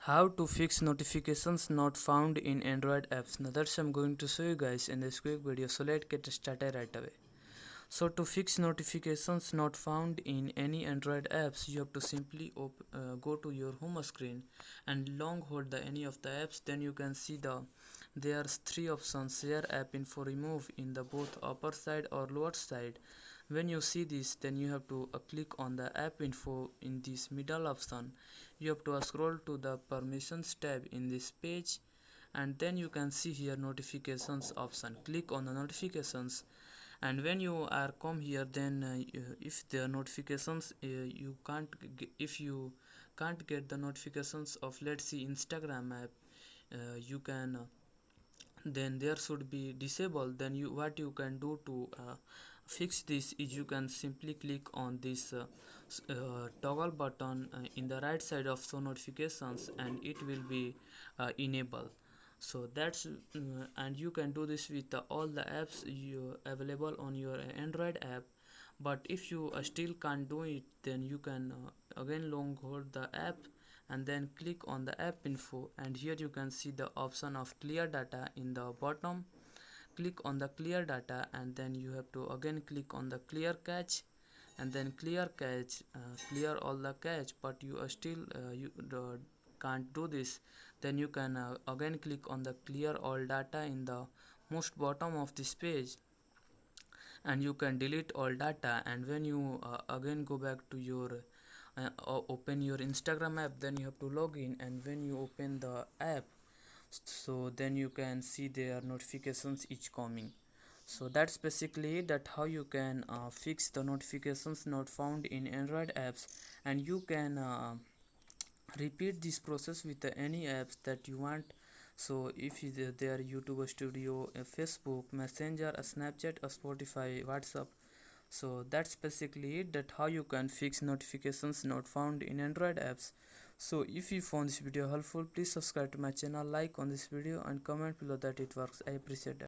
How to fix notifications not found in Android apps. Now that's I'm going to show you guys in this quick video, so let's get started right away. So to fix notifications not found in any Android apps, you have to simply go to your home screen and long hold any of the apps. Then you can see there's three options: share, app info, remove in the both upper side or lower side. When you see this, then you have to click on the app info in this middle option. You have to scroll to the permissions tab in this page, and then you can see here notifications option. Click on the notifications, and when you are come here, then if the notifications if you can't get the notifications of, let's see, Instagram app, you can then there should be disabled. Then you what you can do to fix this is you can simply click on this toggle button in the right side of show notifications, and it will be enabled. So that's and you can do this with all the apps you available on your Android app. But if you still can't do it, then you can again long hold the app and then click on the app info, and here you can see the option of clear data in the bottom. Click on the clear data, and then you have to again click on the clear cache, and then clear cache, clear all the cache. But you still can't do this, then you can again click on the clear all data in the most bottom of this page, and you can delete all data. And when you again go back to your open your Instagram app, then you have to log in, and when you open the app, so then you can see their notifications each coming. So that's basically it, that how you can fix the notifications not found in Android apps. And you can repeat this process with any apps that you want. So if they are YouTube Studio, Facebook, Messenger, Snapchat, Spotify, WhatsApp. So that's basically it, that how you can fix notifications not found in Android apps. So if you found this video helpful, please subscribe to my channel, like on this video, and comment below that it works. I appreciate that.